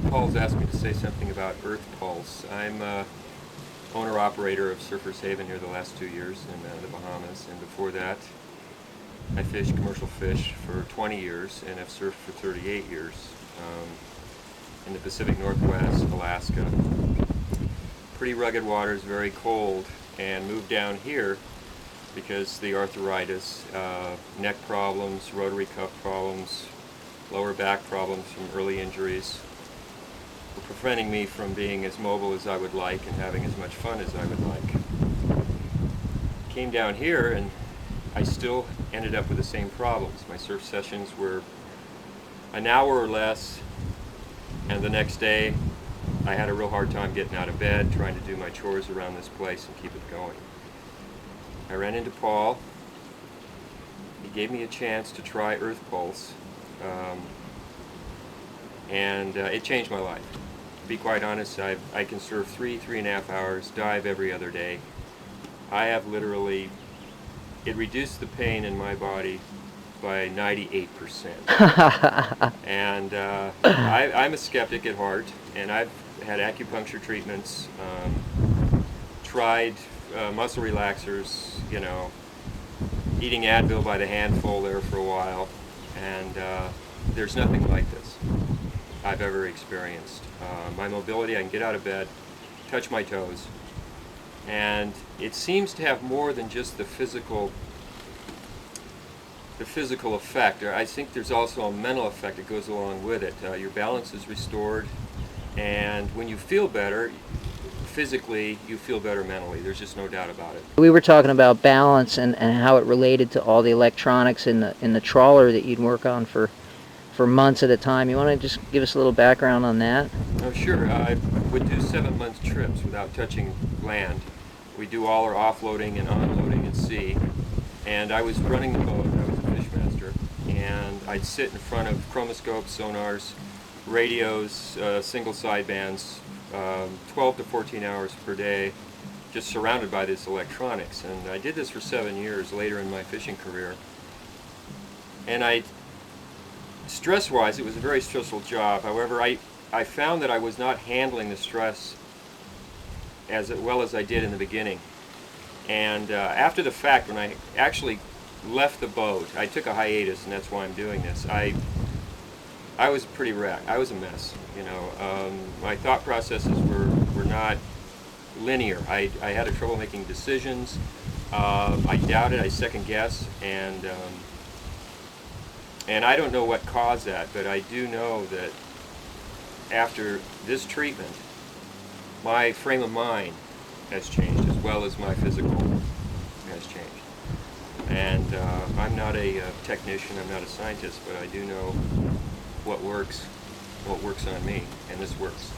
Paul's asked me to say something about Earth Pulse. I'm owner-operator of Surfer's Haven here the last 2 years in the Bahamas, and before that I fished commercial fish for 20 years and have surfed for 38 years in the Pacific Northwest, Alaska. Pretty rugged waters, very cold, and moved down here because the arthritis, neck problems, rotary cuff problems, lower back problems from early injuries were preventing me from being as mobile as I would like and having as much fun as I would like. Came down here and I still ended up with the same problems. My surf sessions were an hour or less, and the next day I had a real hard time getting out of bed, trying to do my chores around this place and keep it going. I ran into Paul. He gave me a chance to try Earth Pulse, and it changed my life. To be quite honest, I can surf 3.5 hours, dive every other day. I have literally, it reduced the pain in my body by 98%. And I'm a skeptic at heart, and I've had acupuncture treatments, tried muscle relaxers, you know, eating Advil by the handful there for a while, and there's nothing like this I've ever experienced. My mobility, I can get out of bed, touch my toes, and it seems to have more than just the physical effect. I think there's also a mental effect that goes along with it. Your balance is restored, and when you feel better physically, you feel better mentally. There's just no doubt about it. We were talking about balance and how it related to all the electronics in the trawler that you'd work on for months at a time. You want to just give us a little background on that? Oh, sure. I would do 7-month trips without touching land. We do all our offloading and onloading at sea. And I was running the boat. I was a fishmaster. And I'd sit in front of chromoscopes, sonars, radios, single sidebands, 12 to 14 hours per day, just surrounded by this electronics. And I did this for 7 years later in my fishing career. And stress-wise, it was a very stressful job. However, I found that I was not handling the stress as well as I did in the beginning. And after the fact, when I actually left the boat, I took a hiatus, and that's why I'm doing this. I was pretty wrecked. I was a mess. You know, my thought processes were not linear. I had trouble making decisions. I doubted. I second-guessed, and I don't know what caused that, but I do know that after this treatment, my frame of mind has changed as well as my physical has changed. And I'm not a technician, I'm not a scientist, but I do know what works on me, and this works.